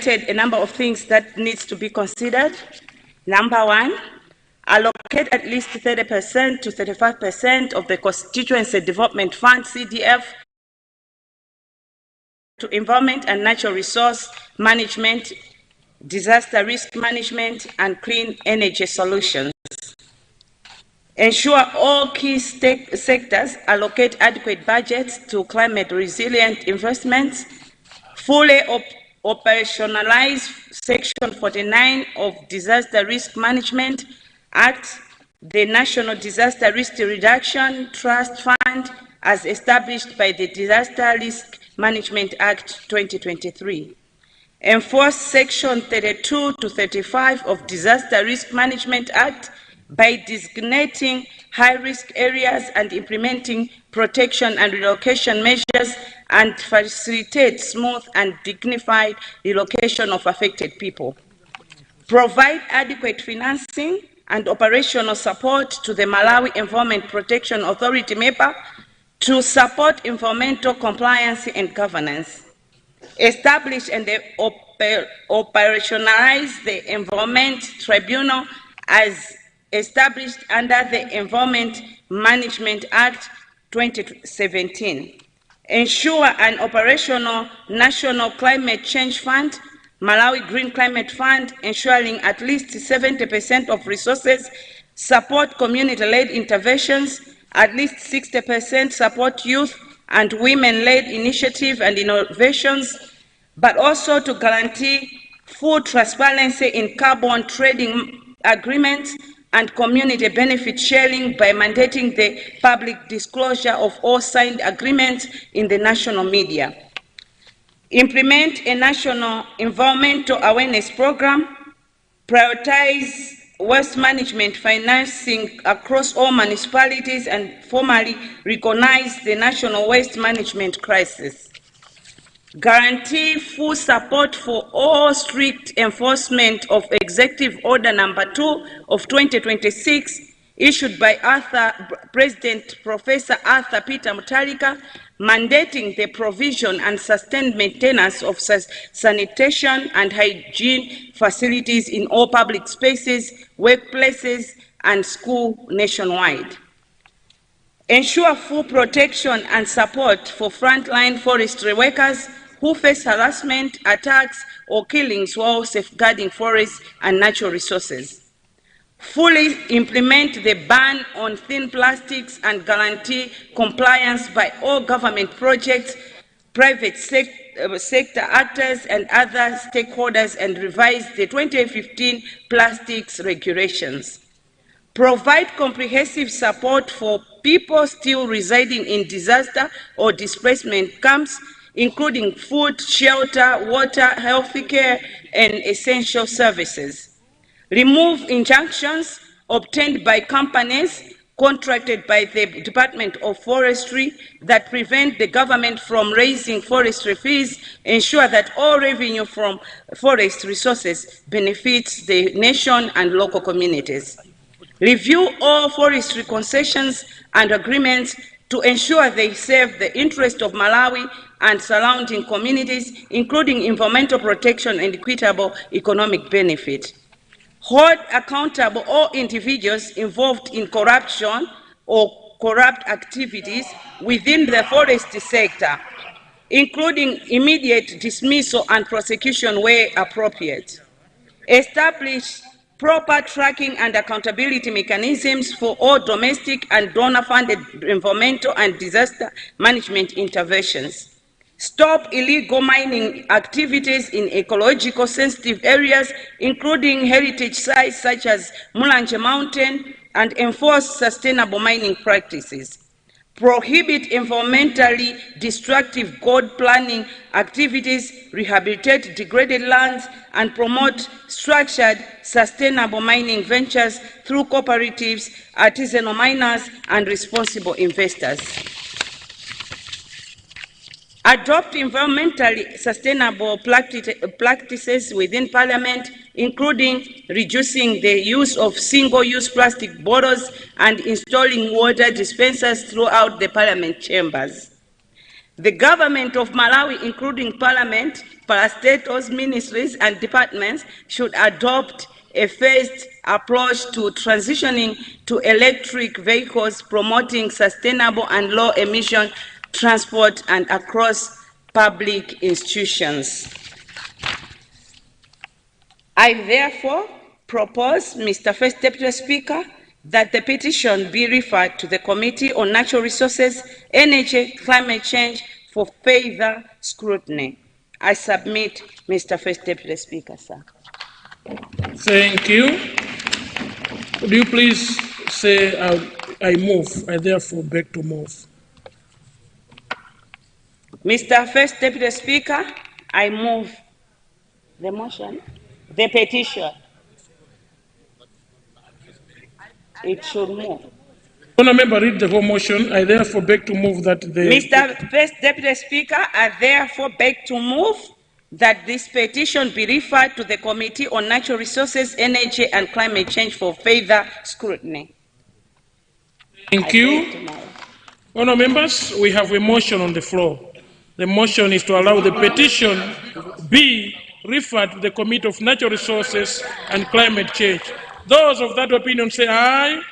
highlighted a number of things that needs to be considered. Number one, allocate at least 30% to 35% of the Constituency Development Fund, CDF, to environment and natural resource management, disaster risk management, and clean energy solutions. Ensure all key sectors allocate adequate budgets to climate resilient investments. Fully operationalize Section 49 of Disaster Risk Management Act, the National Disaster Risk Reduction Trust Fund, as established by the Disaster Risk Management Act 2023. Enforce Section 32 to 35 of Disaster Risk Management Act by designating high-risk areas and implementing protection and relocation measures, and facilitate smooth and dignified relocation of affected people. Provide adequate financing and operational support to the Malawi Environment Protection Authority MEPA to support environmental compliance and governance. Establish and operationalize the Environment Tribunal as established under the Environment Management Act 2017. Ensure an operational National Climate Change Fund, Malawi Green Climate Fund, ensuring at least 70% of resources support community-led interventions, at least 60% support youth and women-led initiatives and innovations, but also to guarantee full transparency in carbon trading agreements and community benefit sharing by mandating the public disclosure of all signed agreements in the national media. Implement a national environmental awareness program. Prioritize waste management financing across all municipalities and formally recognize the national waste management crisis. Guarantee full support for all strict enforcement of Executive Order Number 2 of 2026, issued by President Professor Arthur Peter Mutharika, mandating the provision and sustained maintenance of sanitation and hygiene facilities in all public spaces, workplaces, and schools nationwide. Ensure full protection and support for frontline forestry workers who face harassment, attacks, or killings while safeguarding forests and natural resources. Fully implement the ban on thin plastics and guarantee compliance by all government projects, private sector actors, and other stakeholders, and revise the 2015 plastics regulations. Provide comprehensive support for people still residing in disaster or displacement camps, including food, shelter, water, health care, and essential services. Remove injunctions obtained by companies contracted by the Department of Forestry that prevent the government from raising forestry fees. Ensure that all revenue from forest resources benefits the nation and local communities. Review all forestry concessions and agreements to ensure they serve the interest of Malawi and surrounding communities, including environmental protection and equitable economic benefit. Hold accountable all individuals involved in corruption or corrupt activities within the forest sector, including immediate dismissal and prosecution where appropriate. Establish proper tracking and accountability mechanisms for all domestic and donor-funded environmental and disaster management interventions. Stop illegal mining activities in ecological sensitive areas, including heritage sites such as Mulanje Mountain, and enforce sustainable mining practices. Prohibit environmentally destructive gold planning activities, rehabilitate degraded lands, and promote structured, sustainable mining ventures through cooperatives, artisanal miners, and responsible investors. Adopt environmentally sustainable practices within Parliament, including reducing the use of single-use plastic bottles and installing water dispensers throughout the Parliament chambers. The government of Malawi, including parliament, parastatals, ministries, and departments, should adopt a phased approach to transitioning to electric vehicles, promoting sustainable and low-emission transport and across public institutions. I therefore propose, Mr. First Deputy Speaker, that the petition be referred to the Committee on Natural Resources, Energy, Climate Change for further scrutiny. I submit, Mr. First Deputy Speaker, sir. Thank you. Would you please say, I move, I therefore beg to move. Mr. First Deputy Speaker, I move the motion, the petition. It should move. Honourable Member, read the whole motion. I therefore beg to move that the... Mr. First Deputy Speaker, I therefore beg to move that this petition be referred to the Committee on Natural Resources, Energy and Climate Change for further scrutiny. Thank you. Honourable Members, we have a motion on the floor. The motion is to allow the petition be referred to the Committee of Natural Resources and Climate Change. Those of that opinion say aye.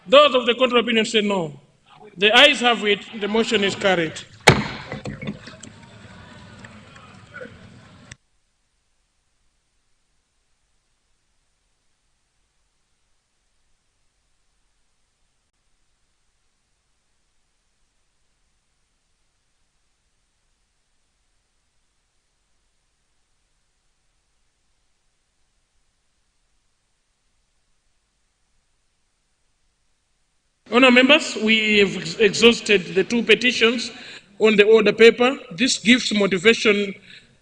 Those of the contrary opinion say no. The ayes have it. The motion is carried. Honourable Members, we have exhausted the two petitions on the order paper. This gives motivation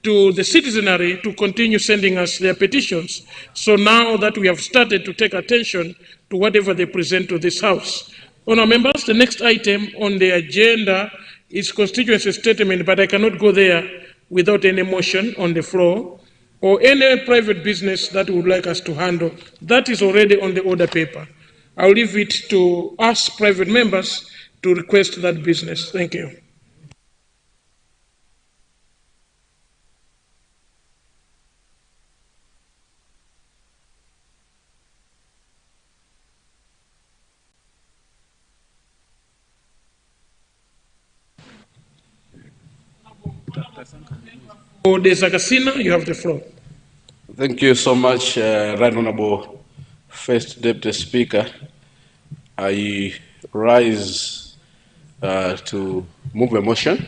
to the citizenry to continue sending us their petitions. So now that we have started to take attention to whatever they present to this House. Honourable Members, the next item on the agenda is constituency statement, but I cannot go there without any motion on the floor or any private business that would like us to handle. That is already on the order paper. I'll leave it to us private members to request that business. Thank you. Desakasina, you have the floor. Thank you so much, Right Honourable First Deputy Speaker. I rise to move a motion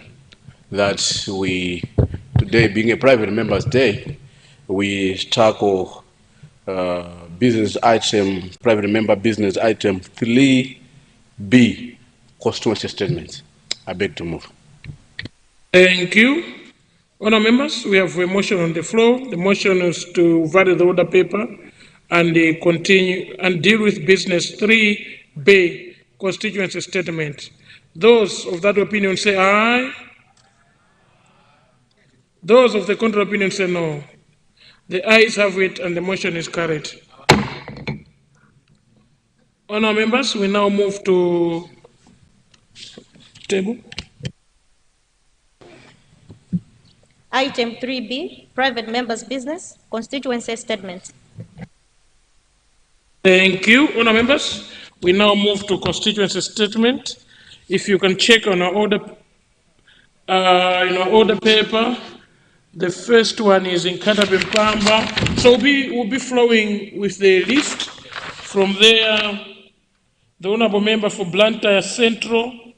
that we, today being a private member's day, we tackle business item, private member business item 3B, constituency statement. I beg to move. Thank you. Honourable Members, we have a motion on the floor. The motion is to vary the order paper and continue and deal with business 3B, constituency statement. Those of that opinion say aye. Those of the contrary opinion say no. The ayes have it and the motion is carried. Honourable Members, we now move to table. Item 3B, private members' business, constituency statement. Thank you, Honourable Members. We now move to constituency statement. If you can check on our order, paper, the first one is in Katabe Mpamba. So we'll be flowing with the list. From there, the Honourable Member for Blantyre Central.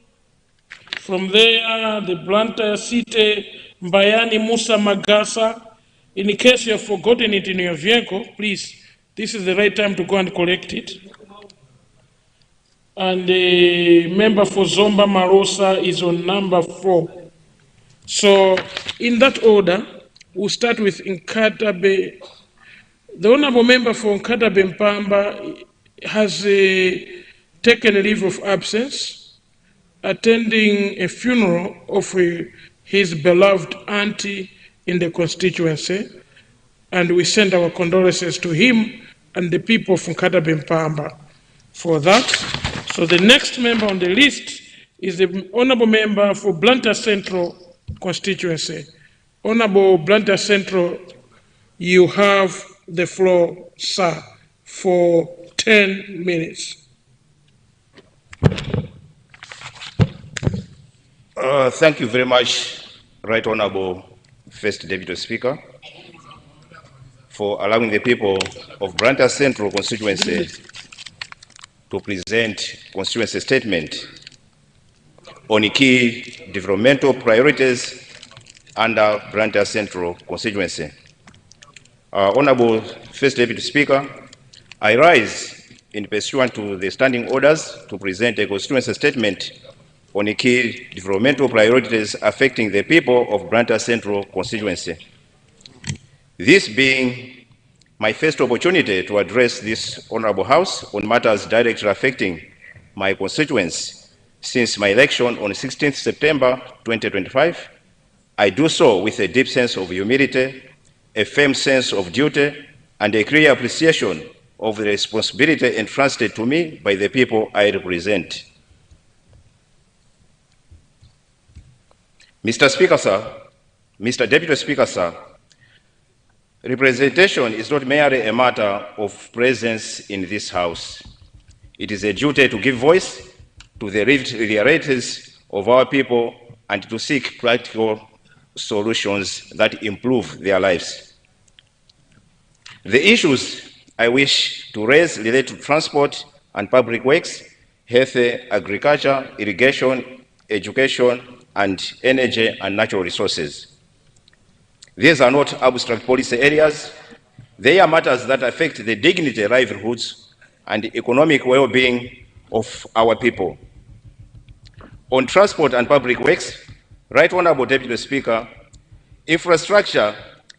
From there, the Blantyre City, Mbayani Musa Magasa. In case you have forgotten it in your vehicle, please, this is the right time to go and collect it. And the member for Zomba Marosa is on number 4. So, in that order, we'll start with Nkatabe. The honourable member for Nkatabe Mpamba has taken a leave of absence, attending a funeral of his beloved auntie in the constituency, and we send our condolences to him and the people from Nkatabe Mpamba for that. So the next member on the list is the Honorable Member for Blantyre Central constituency. Honorable Blantyre Central, you have the floor, sir, for 10 minutes. Thank you very much, Right Honorable First Deputy Speaker, for allowing the people of Blantyre Central constituency to present constituency statement on key developmental priorities under Blantyre Central constituency. Honorable First Deputy Speaker, I rise in pursuant to the standing orders to present a constituency statement on the key developmental priorities affecting the people of Blantyre Central constituency. This being my first opportunity to address this Honorable House on matters directly affecting my constituents since my election on 16th September 2025, I do so with a deep sense of humility, a firm sense of duty, and a clear appreciation of the responsibility entrusted to me by the people I represent. Mr. Speaker, sir, Mr. Deputy Speaker, sir, representation is not merely a matter of presence in this House. It is a duty to give voice to the realities of our people and to seek practical solutions that improve their lives. The issues I wish to raise relate to transport and public works, health, agriculture, irrigation, education, and energy and natural resources. These are not abstract policy areas. They are matters that affect the dignity, livelihoods, and economic well-being of our people. On transport and public works, Right Honorable Deputy Speaker, infrastructure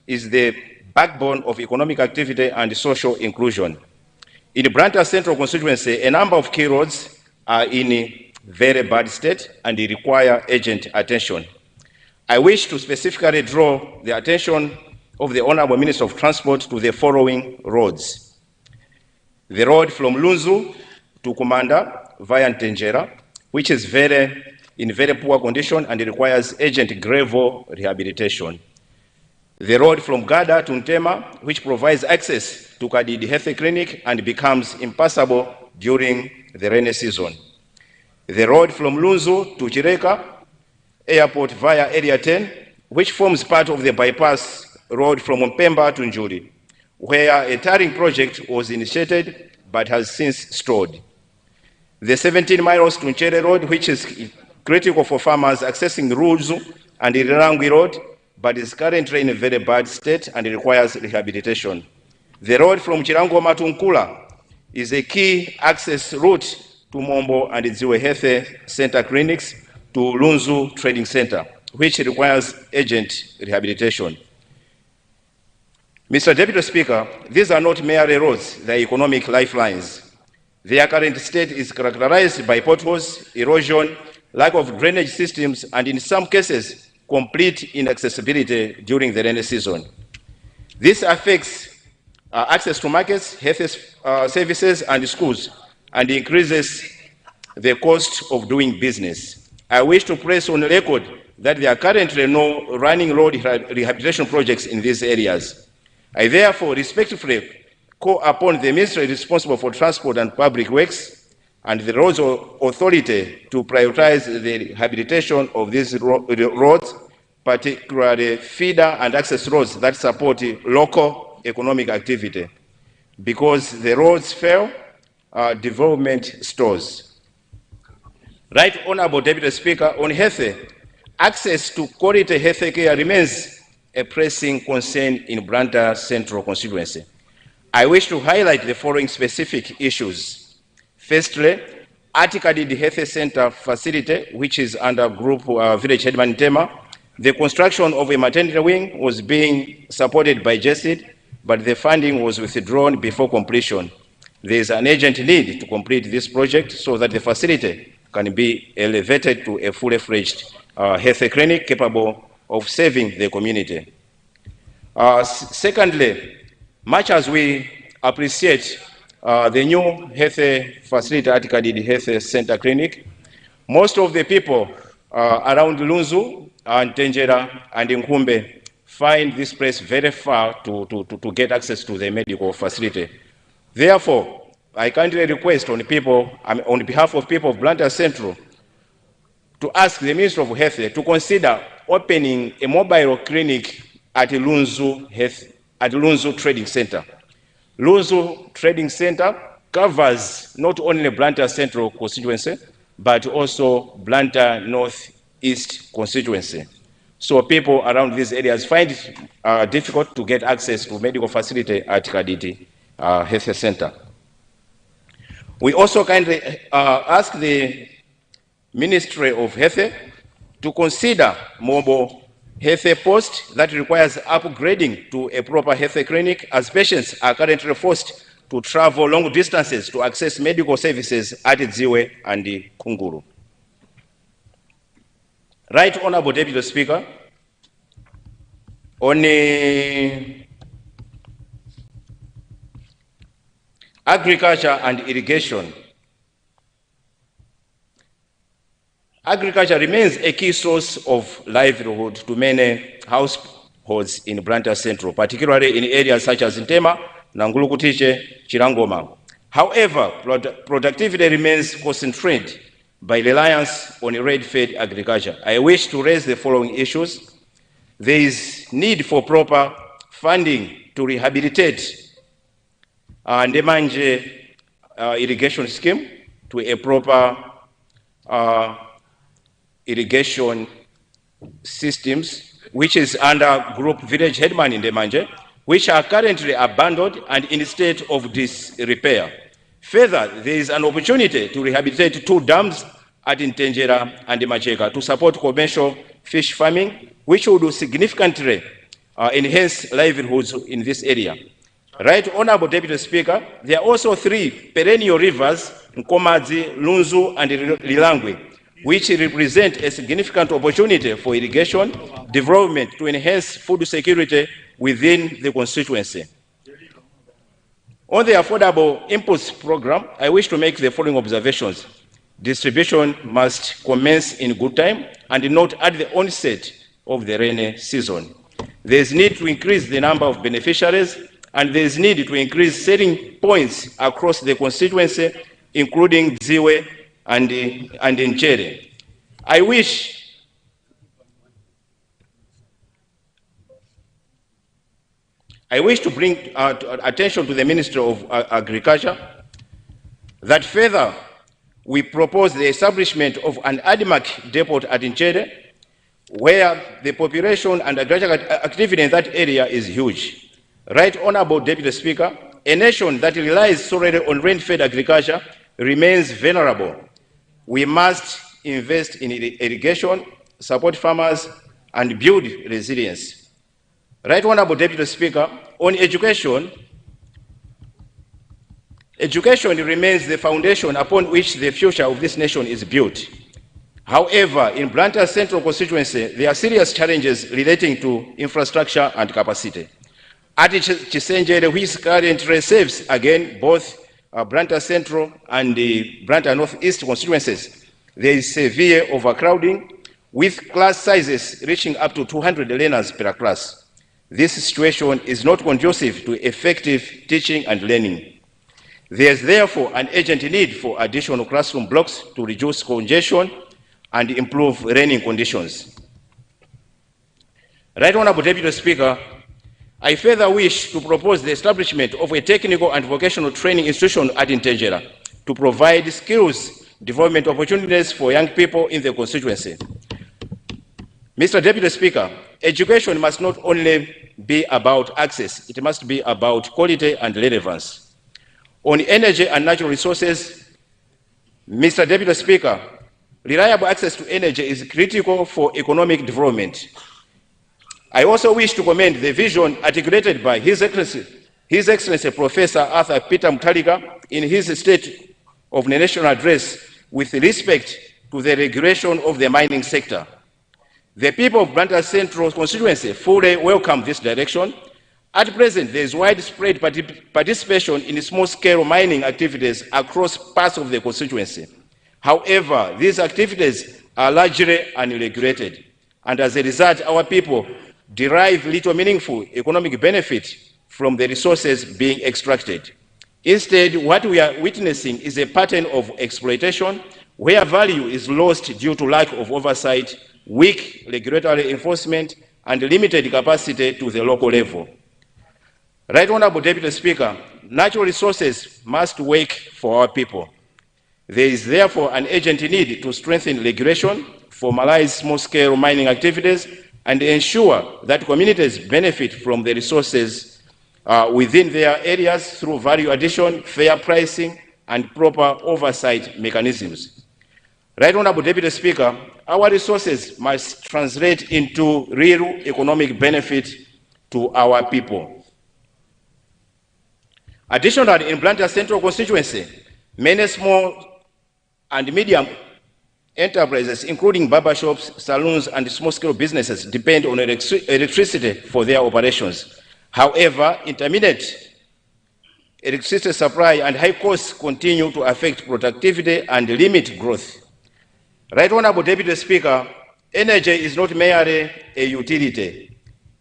is the backbone of economic activity and social inclusion. In the Blantyre Central constituency, a number of key roads are in very bad state and they require urgent attention. I wish to specifically draw the attention of the Honorable Minister of Transport to the following roads. The road from Lunzu to Kumanda via Ntenjera, which is in very poor condition and it requires urgent gravel rehabilitation. The road from Gada to Ntema, which provides access to Kadidi Health Clinic and becomes impassable during the rainy season. The road from Lunzu to Chireka Airport via Area 10, which forms part of the bypass road from Mpemba to Njuri, where a tarring project was initiated but has since stalled. The 17 miles to Nchere Road, which is critical for farmers accessing Ruzu and Irirangi Road, but is currently in a very bad state and requires rehabilitation. The road from Chirangoma to Nkula is a key access route to Mombo and Ziwe Health Center clinics to Lunzu Trading Center, which requires urgent rehabilitation. Mr. Deputy Speaker, these are not merely roads, they are economic lifelines. Their current state is characterized by potholes, erosion, lack of drainage systems, and in some cases, complete inaccessibility during the rainy season. This affects access to markets, health services, and schools, and increases the cost of doing business. I wish to place on record that there are currently no running road rehabilitation projects in these areas. I therefore respectfully call upon the ministry responsible for transport and public works and the roads authority to prioritize the rehabilitation of these roads, particularly feeder and access roads that support local economic activity. Because the roads fail, development stalls. Right Honorable Deputy Speaker, on health, access to quality health care remains a pressing concern in Blantyre Central constituency. I wish to highlight the following specific issues. Firstly, Atikadidi Health Center facility, which is under Group Village Headman Tema, the construction of a maternity wing was being supported by JSID, but the funding was withdrawn before completion. There is an urgent need to complete this project so that the facility can be elevated to a fully fledged health clinic capable of serving the community. Secondly, much as we appreciate the new health facility at Kadidi Health Center Clinic, Most of the people around Lunzu and Tenjera and Nkumbe find this place very far to get access to the medical facility. Therefore, I kindly request on behalf of people of Blantyre Central to ask the Minister of Health to consider opening a mobile clinic at Lunzu Trading Center. Lunzu Trading Center covers not only Blantyre Central constituency, but also Blantyre Northeast constituency. So people around these areas find it difficult to get access to medical facility at Kaditi Health Center. We also kindly ask the Ministry of Health to consider mobile health post that requires upgrading to a proper health clinic, as patients are currently forced to travel long distances to access medical services at Dziwe and Kunguru. Right Honorable Deputy Speaker, on agriculture and irrigation. Agriculture remains a key source of livelihood to many households in Blantyre Central, particularly in areas such as Ntema, Nangulukutiche, Chirangoma. However, productivity remains concentrated by reliance on rain-fed agriculture. I wish to raise the following issues. There is need for proper funding to rehabilitate Ndemanje irrigation scheme to a proper irrigation systems, which is under Group Village Headman in Ndemanje, which are currently abandoned and in a state of disrepair. Further, there is an opportunity to rehabilitate 2 dams at Ntenjera and Macheka to support commercial fish farming, which would significantly enhance livelihoods in this area. Right Honorable Deputy Speaker, there are also 3 perennial rivers, Nkomadzi, Lunzu, and Lilangwe, which represent a significant opportunity for irrigation development to enhance food security within the constituency. On the Affordable Inputs Program, I wish to make the following observations. Distribution must commence in good time and not at the onset of the rainy season. There is need to increase the number of beneficiaries, and there is need to increase selling points across the constituency, including Dziwe and Nchere. I wish to bring attention to the Ministry of Agriculture that further we propose the establishment of an ADMAC depot at Nchere, where the population and agricultural activity in that area is huge. Right Honorable Deputy Speaker, a nation that relies solely on rain-fed agriculture remains vulnerable. We must invest in irrigation, support farmers, and build resilience. Right Honorable Deputy Speaker, on education, education remains the foundation upon which the future of this nation is built. However, in Blantyre Central constituency, there are serious challenges relating to infrastructure and capacity. At Chisenjere, which currently serves again both Blantyre Central and the Blantyre Northeast constituencies, there is severe overcrowding, with class sizes reaching up to 200 learners per class. This situation is not conducive to effective teaching and learning. There is therefore an urgent need for additional classroom blocks to reduce congestion and improve learning conditions. Right Honorable Deputy Speaker, I further wish to propose the establishment of a technical and vocational training institution at Ntenjera to provide skills development opportunities for young people in the constituency. Mr. Deputy Speaker, education must not only be about access, it must be about quality and relevance. On energy and natural resources, Mr. Deputy Speaker, reliable access to energy is critical for economic development. I also wish to commend the vision articulated by His Excellency Professor Arthur Peter Mutharika in his State of the National Address with respect to the regulation of the mining sector. The people of Blantyre Central constituency fully welcome this direction. At present, there is widespread participation in small-scale mining activities across parts of the constituency. However, these activities are largely unregulated, and as a result, our people derive little meaningful economic benefit from the resources being extracted. Instead, what we are witnessing is a pattern of exploitation where value is lost due to lack of oversight, weak regulatory enforcement, and limited capacity to the local level. Right Honorable Deputy Speaker, natural resources must work for our people. There is therefore an urgent need to strengthen regulation, formalize small-scale mining activities, and ensure that communities benefit from the resources within their areas through value addition, fair pricing, and proper oversight mechanisms. Right Honorable Deputy Speaker, our resources must translate into real economic benefit to our people. Additionally, in Blantyre Central constituency, many small and medium enterprises, including barber shops, saloons, and small-scale businesses, depend on electricity for their operations. However, intermittent electricity supply and high costs continue to affect productivity and limit growth. Right Honorable Deputy Speaker, energy is not merely a utility.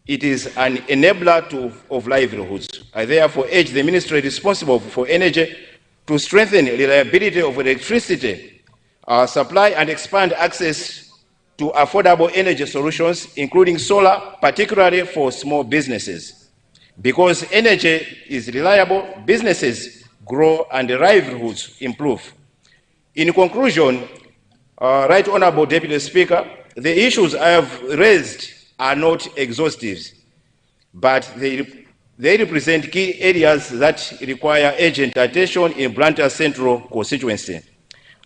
It is an enabler of livelihoods. I therefore urge the ministry responsible for energy to strengthen reliability of electricity supply and expand access to affordable energy solutions, including solar, particularly for small businesses. Because energy is reliable, businesses grow and livelihoods improve. In conclusion, Right Honorable Deputy Speaker, the issues I have raised are not exhaustive, but they represent key areas that require urgent attention in Blantyre Central constituency.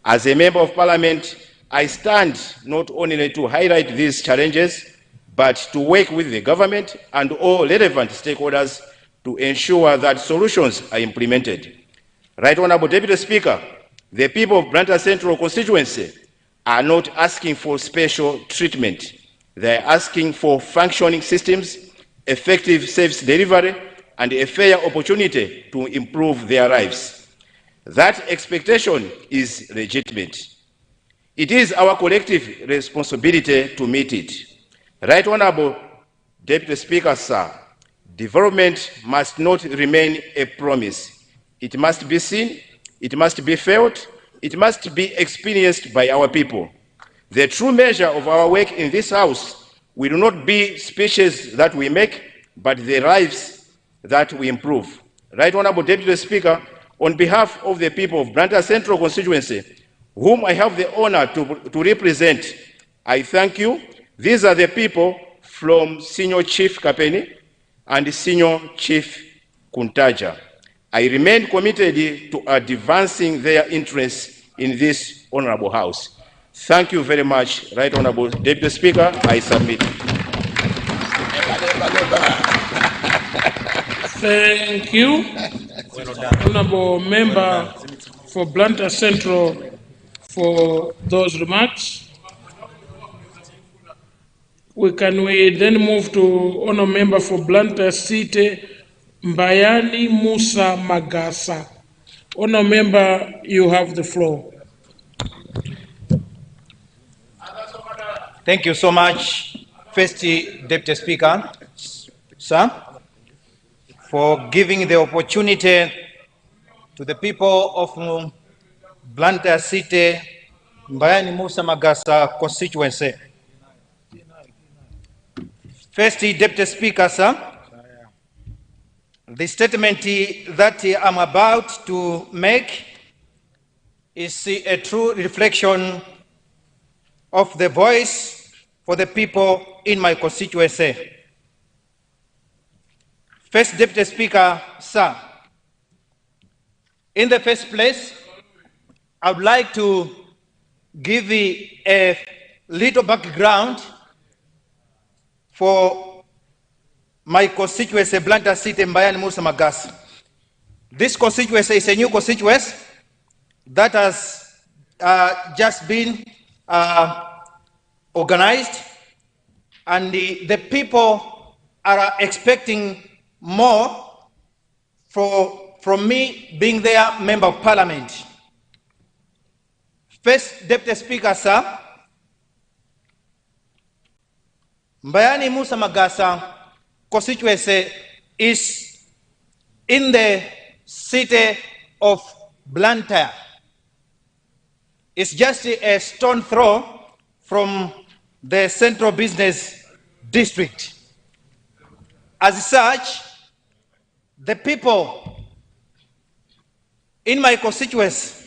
As a Member of Parliament, I stand not only to highlight these challenges, but to work with the government and all relevant stakeholders to ensure that solutions are implemented. Right Honorable Deputy Speaker, the people of Blantyre Central constituency are not asking for special treatment. They are asking for functioning systems, effective service delivery, and a fair opportunity to improve their lives. That expectation is legitimate. It is our collective responsibility to meet it. Right Honorable Deputy Speaker, sir, development must not remain a promise. It must be seen, it must be felt, it must be experienced by our people. The true measure of our work in this House will not be speeches that we make, but the lives that we improve. Right Honorable Deputy Speaker, on behalf of the people of Blantyre Central constituency, whom I have the honor to represent, I thank you. These are the people from Senior Chief Kapeni and Senior Chief Kuntaja. I remain committed to advancing their interests in this honorable House. Thank you very much, Right Honorable Deputy Speaker. I submit. Thank you. Honorable Member for Blantyre Central for those remarks. We then move to Honorable Member for Blantyre City, Mbayani Musa Magasa. Honorable Member, you have the floor. Thank you so much, First Deputy Speaker, sir, for giving the opportunity to the people of Blantyre City, Mbayani Musa Magasa constituency. First Deputy Speaker, sir, the statement that I'm about to make is a true reflection of the voice for the people in my constituency. First Deputy Speaker, sir, in the first place, I would like to give a little background for my constituency, Blantyre City, Mbayani Musa Magasa. This constituency is a new constituency that has just been organized, and the people are expecting more from me being their Member of Parliament. First Deputy Speaker, sir, Mbayani Musa Magasa constituency is in the city of Blantyre. It's just a stone throw from the central business district. As such, the people in my constituency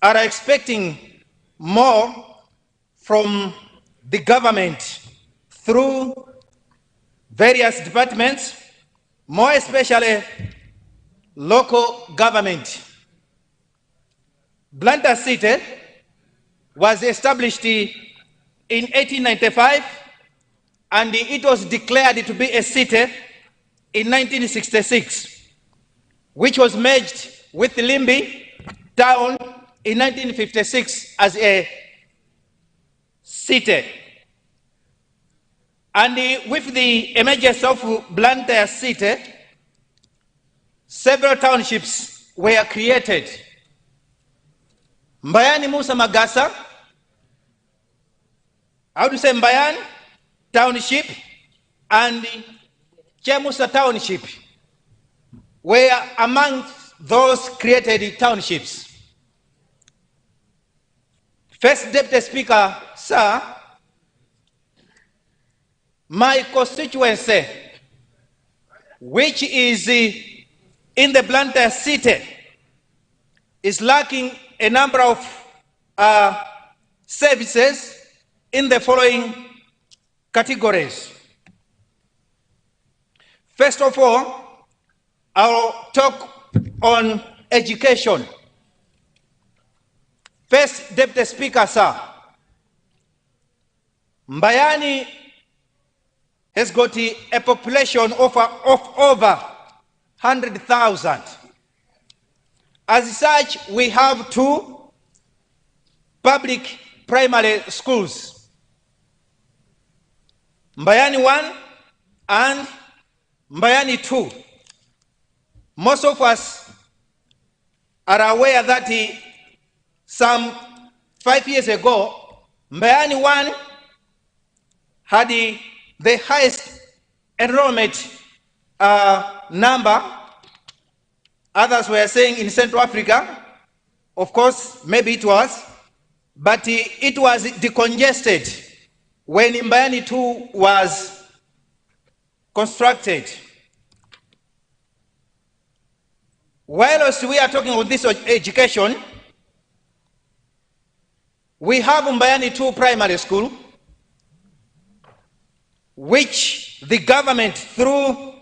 are expecting more from the government through various departments, more especially local government. Blantyre City was established in 1895 and it was declared to be a city in 1966, which was merged with Limbi town in 1956 as a city. And with the emergence of Blantyre City, several townships were created. Mbayani Musa Magasa, how to say Mbayani Township and Chemusa Township were among those created townships. First Deputy Speaker, sir, my constituency, which is in the Blantyre City, is lacking a number of services in the following categories. First of all, I'll talk on education. First Deputy Speaker, sir, Mbayani has got a population of over 100,000. As such, we have 2 public primary schools, Mbayani 1 and Mbayani 2. Most of us are aware that some 5 years ago, Mbayani 1 had the highest enrollment number. Others were saying in Central Africa. Of course, maybe it was, but it was decongested when Mbayani 2 was constructed. Whilst we are talking about this education, we have Mbayani 2 primary school, which the government through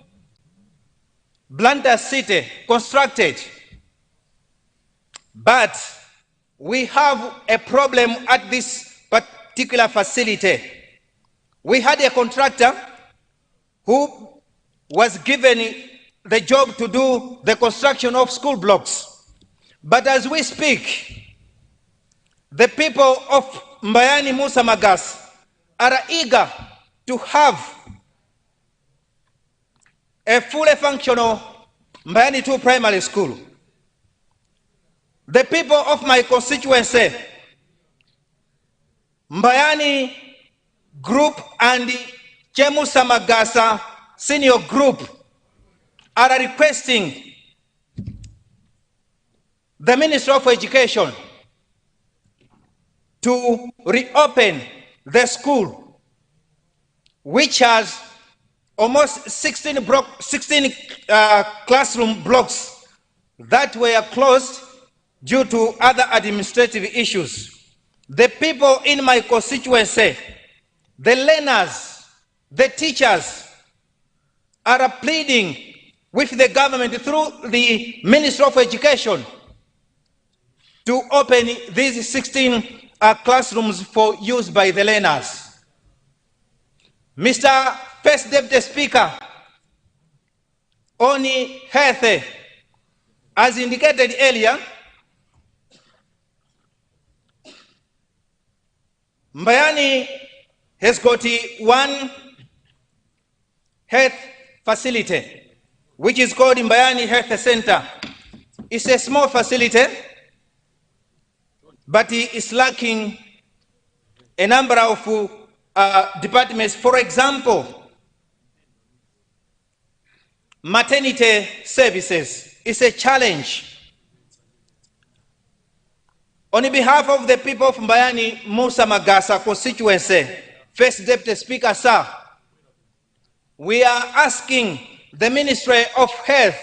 Blantyre City constructed. But we have a problem at this particular facility. We had a contractor who was given the job to do the construction of school blocks. But as we speak, the people of Mbayani Musa Magas are eager to have a fully functional Mbayani 2 primary school. The people of my constituency, Mbayani Group and Chemusa Magasa Senior Group, are requesting the Minister of Education to reopen the school, which has almost 16 classroom blocks that were closed due to other administrative issues. The people in my constituency, the learners, the teachers, are pleading with the government through the Minister of Education to open these 16 classrooms for use by the learners. Mr. First Deputy Speaker, on health, as indicated earlier, Mbayani has got one health facility, which is called Mbayani Health Center. It's a small facility but it is lacking a number of departments. For example, maternity services is a challenge. On behalf of the people of Thumba La M'Busa constituency, First Deputy Speaker, sir, we are asking the Ministry of Health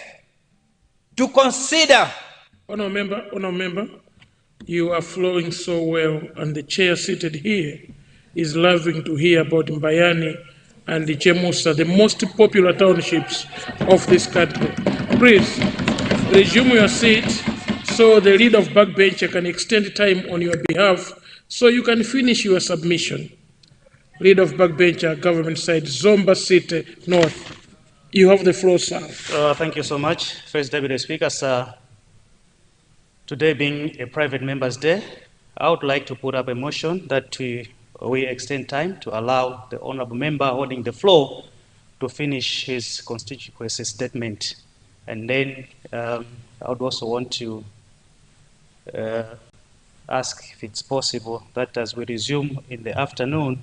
to consider. Honourable member, you are flowing so well, and the chair seated here is loving to hear about Mbayani and the Chemusa, the most popular townships of this country. Please, resume your seat so the leader of backbencher can extend time on your behalf so you can finish your submission. Leader of backbencher, government side, Zomba City North. You have the floor, sir. Thank you so much, First Deputy Speaker, sir. Today being a private member's day, I would like to put up a motion that we extend time to allow the honorable member holding the floor to finish his constituency statement. And then I would also want to ask if it's possible that as we resume in the afternoon,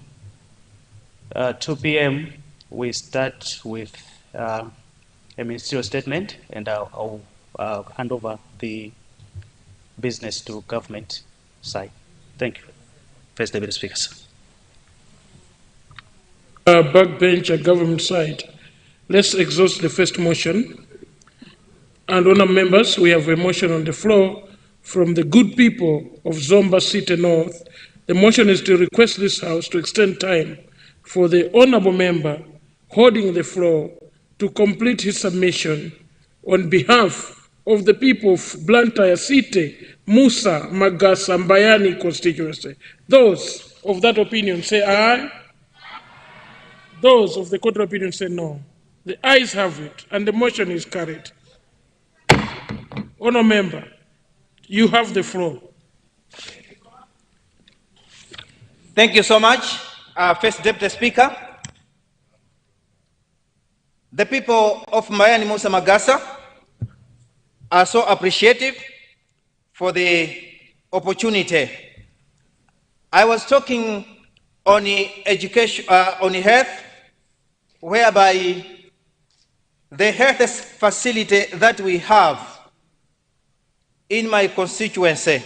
2 p.m., we start with a ministerial statement, and I'll hand over the business to government side. Thank you. First Deputy Speaker, sir. Backbencher, government side. Let's exhaust the first motion. And honour members, we have a motion on the floor from the good people of Zomba City North. The motion is to request this House to extend time for the honourable member holding the floor to complete his submission on behalf of the people of Blantyre City, Musa, Magasa, Mbayani constituency. Those of that opinion say aye. Those of the contrary opinion say no. The ayes have it, and the motion is carried. Honour member, you have the floor. Thank you so much, First Deputy Speaker. The people of Thumba La M'Busa are so appreciative for the opportunity. I was talking on education, on health, whereby the health facility that we have in my constituency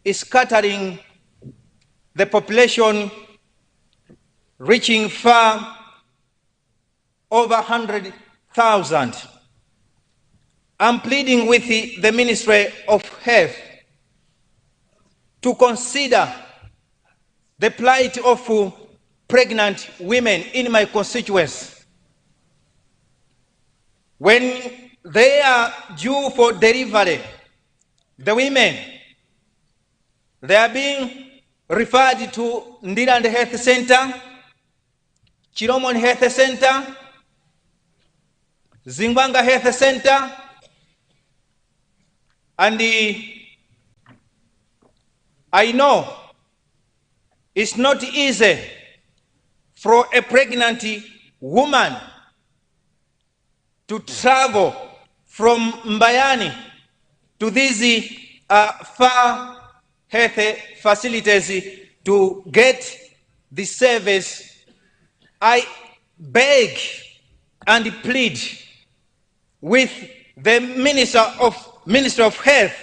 is scattering the population reaching far over 100,000. I'm pleading with the Ministry of Health to consider the plight of pregnant women in my constituency. When they are due for delivery, the women, they are being referred to Ndiland Health Center, Chiromon Health Center, Zingwanga Health Center, and I know it's not easy for a pregnant woman to travel from Mbayani to these far health facilities to get the service. I beg and plead with the Minister of Health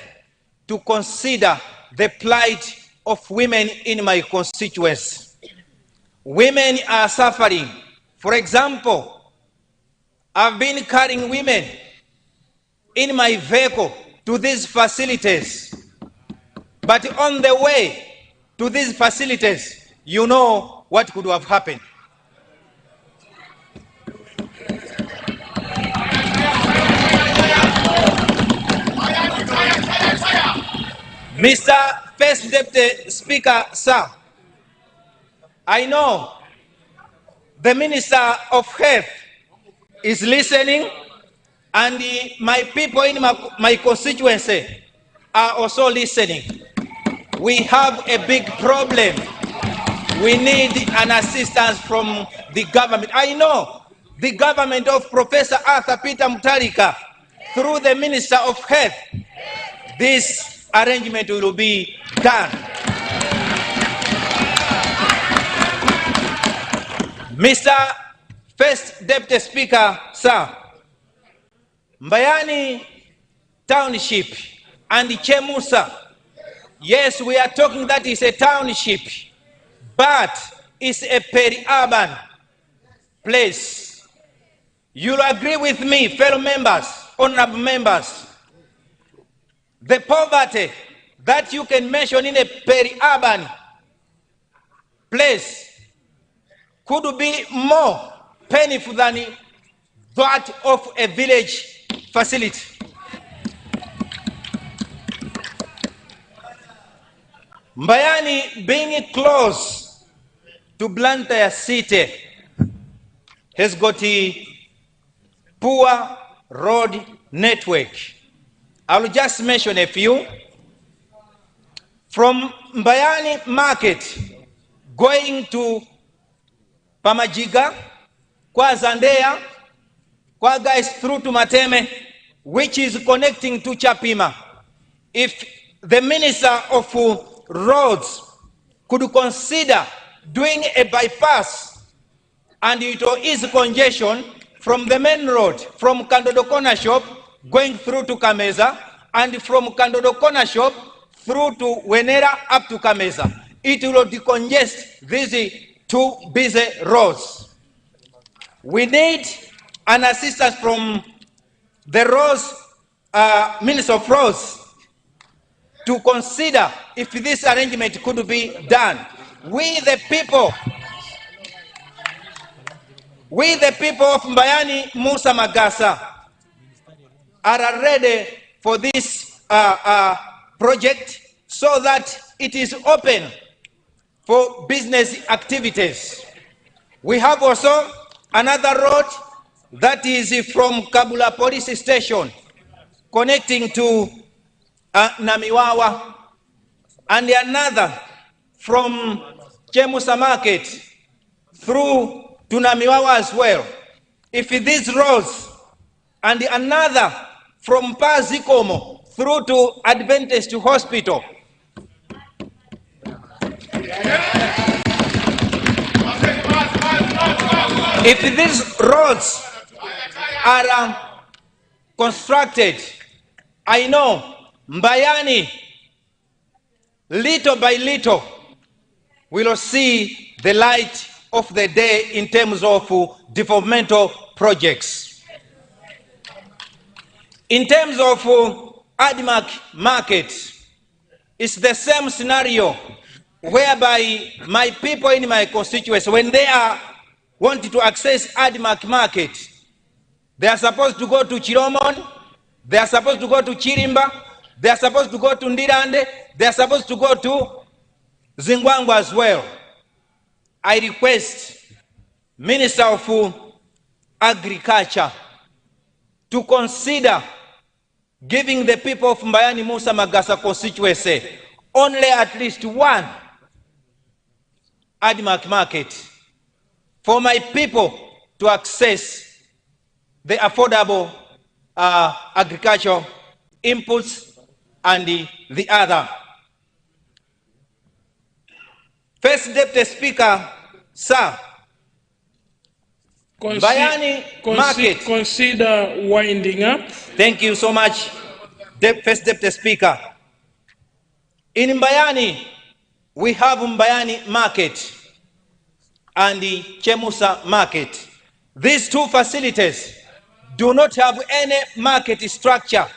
to consider the plight of women in my constituency. Women are suffering. For example, I've been carrying women in my vehicle to these facilities, but on the way to these facilities, you know what could have happened. Mr. First Deputy Speaker, sir, I know the Minister of Health is listening, and my people in my constituency are also listening. We have a big problem. We need an assistance from the government. I know the government of Professor Arthur Peter Mutharika, through the Minister of Health, this arrangement will be done. Mr. First Deputy Speaker, sir, Mbayani Township and Chemusa, yes, we are talking that is a township, but it's a peri-urban place. You'll agree with me, fellow members, honorable members, the poverty that you can mention in a peri-urban place could be more painful than that of a village facility. Mbayani, being close to Blantyre city, has got a poor road network. I will just mention a few. From Mbayani Market going to Pamajiga, kwa Zandea, kwa guys through to Mateme, which is connecting to Chapima. If the Minister of Roads could consider doing a bypass and it will ease congestion from the main road, from Kandodo Corner Shop going through to Kameza, and from Kandodo Corner Shop through to Wenera up to Kameza. It will decongest these two busy roads. We need an assistance from the roads, Minister of Roads, to consider if this arrangement could be done. We the people of Mbayani Musa Magasa are ready for this project so that it is open for business activities. We have also another road that is from Kabula Police Station connecting to Namiwawa, and another from Chemusa Market through to Namiwawa as well. If these roads, and another from Pazikomo through to Adventist Hospital, if these roads are constructed, I know Mbayani, little by little, will see the light of the day in terms of developmental projects. In terms of Admark Market, it's the same scenario whereby my people in my constituency, when they are wanting to access Admark Market, they are supposed to go to Chiromon, they are supposed to go to Chirimba, they are supposed to go to Ndirande, they are supposed to go to Zingwangu as well. I request Minister of Agriculture to consider giving the people of Mbayani Musa Magasa constituency only at least one Admark Market for my people to access the affordable agricultural inputs and the other. First Deputy Speaker, sir, Mbayani Market. Consider winding up. Thank you so much, First Deputy Speaker. In Mbayani, we have Mbayani Market and the Chemusa Market. These two facilities do not have any market structure.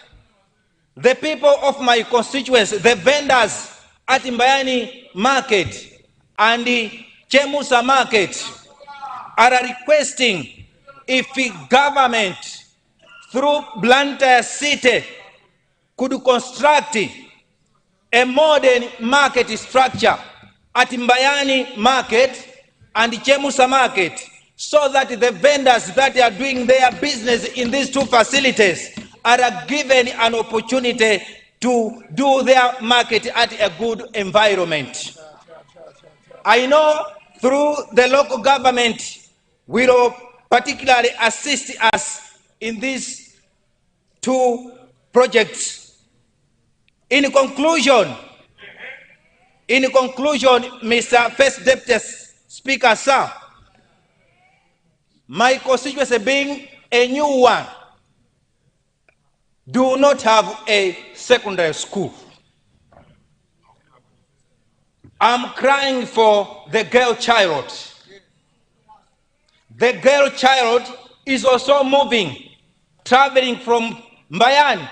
The people of my constituency, the vendors at Mbayani Market and the Chemusa Market are requesting if the government through Blantyre City could construct a modern market structure at Mbayani Market and Chemusa Market so that the vendors that are doing their business in these two facilities are given an opportunity to do their market at a good environment. I know through the local government will particularly assist us in these two projects. In conclusion, In conclusion, Mr. First Deputy Speaker, sir, my constituency being a new one, do not have a secondary school. I'm crying for the girl child. The girl child is also moving, traveling from Mbayani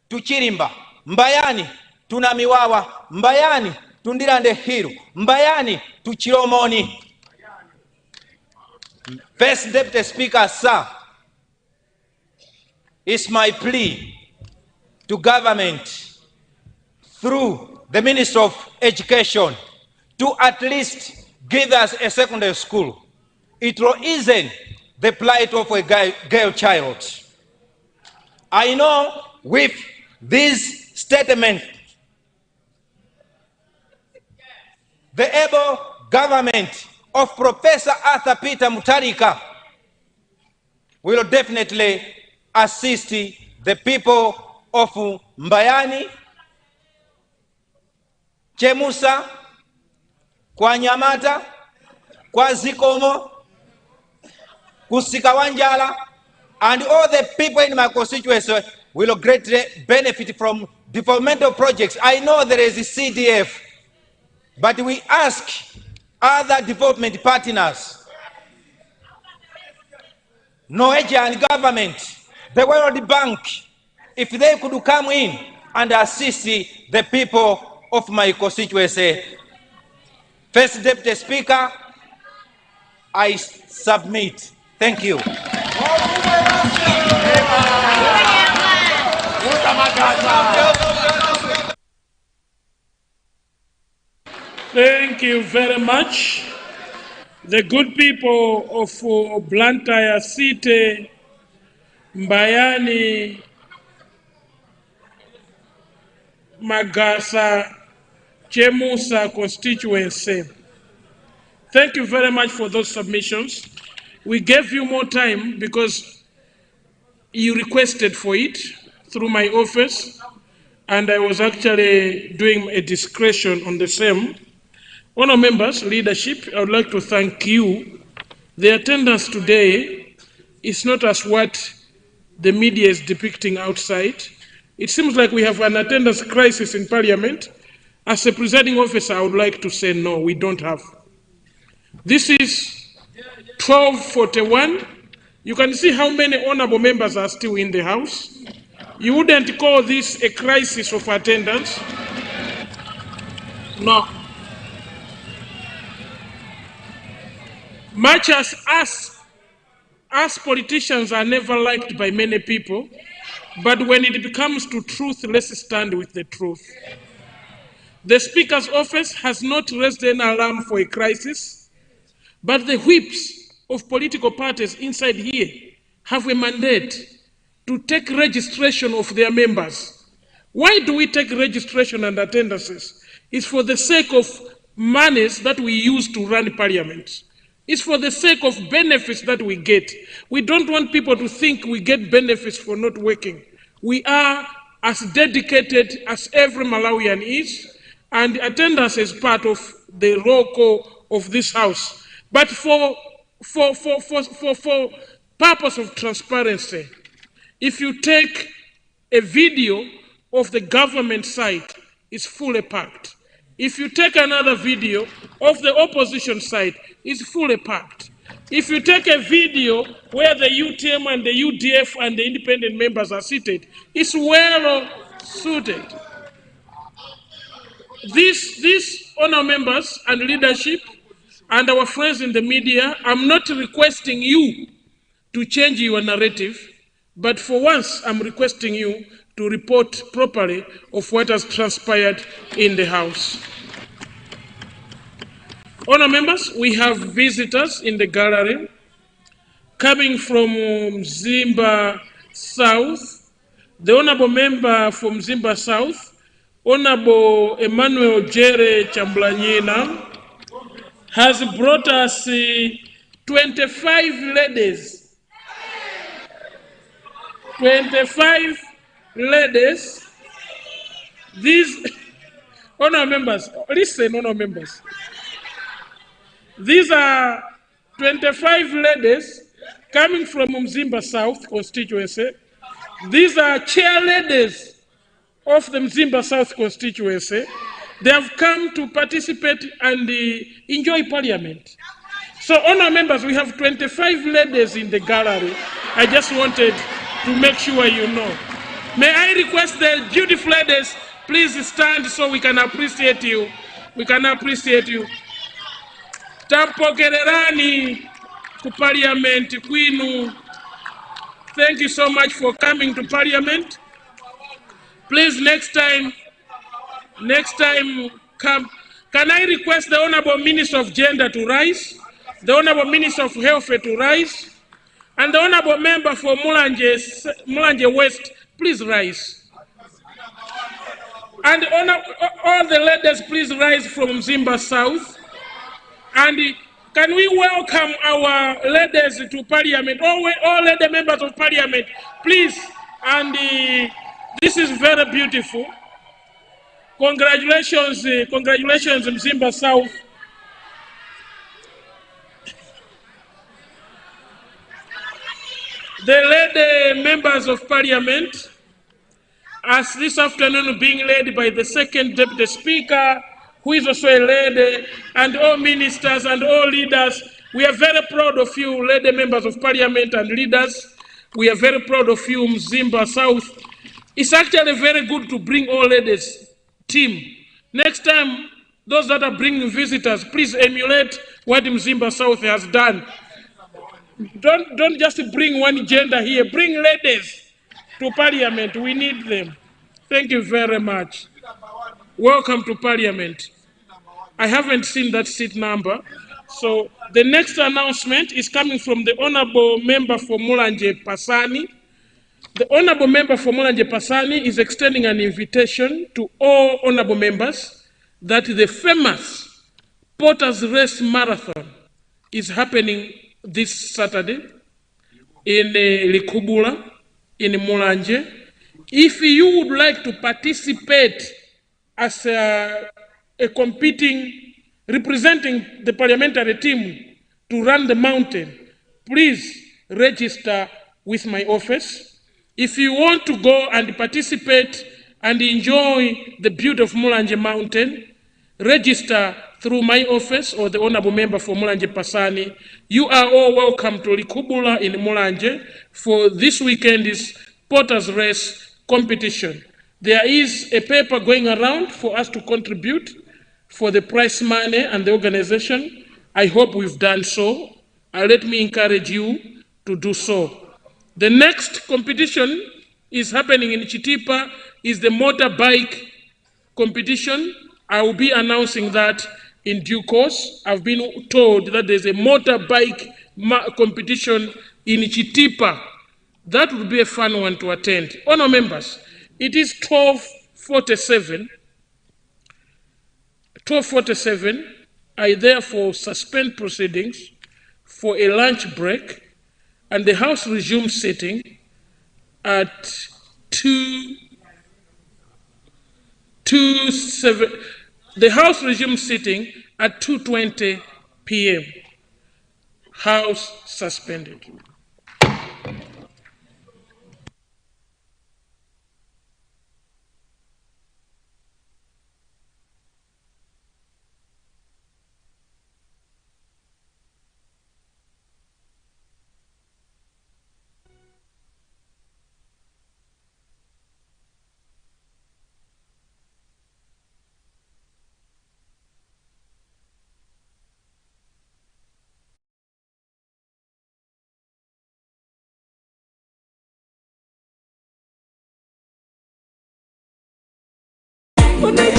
to Chirimba, Mbayani to Namiwawa, Mbayani to Ndirande Hill, Mbayani to Chiromoni. First Deputy Speaker, sir, it's my plea to government through the Minister of Education to at least give us a secondary school. It will ease the plight of a girl child. I know with this statement, the able government of Professor Arthur Peter Mutharika will definitely assist the people of Mbayani, Chemusa, Kwanyamata, Kwazikomo, Kusikawanjala, and all the people in my constituency will greatly benefit from developmental projects. I know there is a CDF, but we ask other development partners, Norwegian government, the World Bank, if they could come in and assist the people of my constituency. First Deputy Speaker, I submit. Thank you. Thank you very much. The good people of Blantyre City, Mbayani, Magasa, Chemusa constituency. Thank you very much for those submissions. We gave you more time because you requested for it through my office, and I was actually doing a discretion on the same. Honour members, leadership, I would like to thank you. The attendance today is not as what the media is depicting outside. It seems like we have an attendance crisis in Parliament. As a presiding officer, I would like to say no, we don't have. This is 12:41. You can see how many honourable members are still in the House. You wouldn't call this a crisis of attendance. No. Much as us politicians are never liked by many people, but when it comes to truth, let's stand with the truth. The Speaker's office has not raised an alarm for a crisis, but the whips of political parties inside here have a mandate to take registration of their members. Why do we take registration and attendances? It's for the sake of monies that we use to run Parliament. It's for the sake of benefits that we get. We don't want people to think we get benefits for not working. We are as dedicated as every Malawian is, and attendance is part of the roll call of this House. But for purpose of transparency, if you take a video of the government side, it's fully packed. If you take another video of the opposition side, it's fully packed. If you take a video where the UTM and the UDF and the independent members are seated, it's well suited. These honour members and leadership and our friends in the media, I'm not requesting you to change your narrative, but for once I'm requesting you to report properly of what has transpired in the House. Honour members, we have visitors in the gallery coming from Mzimba South. The Honourable Member from Mzimba South, Honourable Emmanuel Jere Chamblanyina, has brought us 25 ladies. 25 ladies. Honor members, listen, honor members. These are 25 ladies coming from Mzimba South constituency. These are chair ladies of the Mzimba South constituency. They have come to participate and enjoy parliament. So, honor members, we have 25 ladies in the gallery. I just wanted to make sure you know. May I request the beautiful ladies, please stand so we can appreciate you. We can appreciate you. Tampokererani to parliament, kwinu. Thank you so much for coming to parliament. Please, next time, come. Can I request the Honorable Minister of Gender to rise, the Honorable Minister of Health to rise, and the Honorable Member for Mulanje West, please rise. And all the ladies, please rise from Mzimba South. And can we welcome our ladies to Parliament, all lady members of Parliament, please. And this is very beautiful. Congratulations, congratulations, Mzimba South. The lady members of Parliament, as this afternoon being led by the second Deputy Speaker, who is also a lady, and all ministers and all leaders, we are very proud of you, lady members of Parliament and leaders. We are very proud of you, Mzimba South. It's actually very good to bring all ladies team. Next time, those that are bringing visitors, please emulate what Mzimba South has done. Don't just bring one gender here. Bring ladies to Parliament. We need them. Thank you very much. Welcome to Parliament. I haven't seen that seat number. So the next announcement is coming from the Honorable Member for Mulanje Pasani. The Honorable Member for Mulanje Pasani is extending an invitation to all Honorable Members that the famous Porter's Race Marathon is happening this Saturday in Likubula, in Mulanje. If you would like to participate as a representing the parliamentary team to run the mountain, please register with my office. If you want to go and participate and enjoy the beauty of Mulanje Mountain, register through my office or the Honorable Member for Mulanje Pasani. You are all welcome to Likubula in Mulanje for this weekend's Porter's Race competition. There is a paper going around for us to contribute for the prize money and the organization. I hope we've done so. Let me encourage you to do so. The next competition is happening in Chitipa, is the motorbike competition. I will be announcing that in due course. I've been told that there's a motorbike competition in Chitipa. That would be a fun one to attend. Honor members, it is 12:47. 12:47. I therefore suspend proceedings for a lunch break, and the House resumes sitting at 2:07. The House resumes sitting at 2:20 p.m. House suspended. When they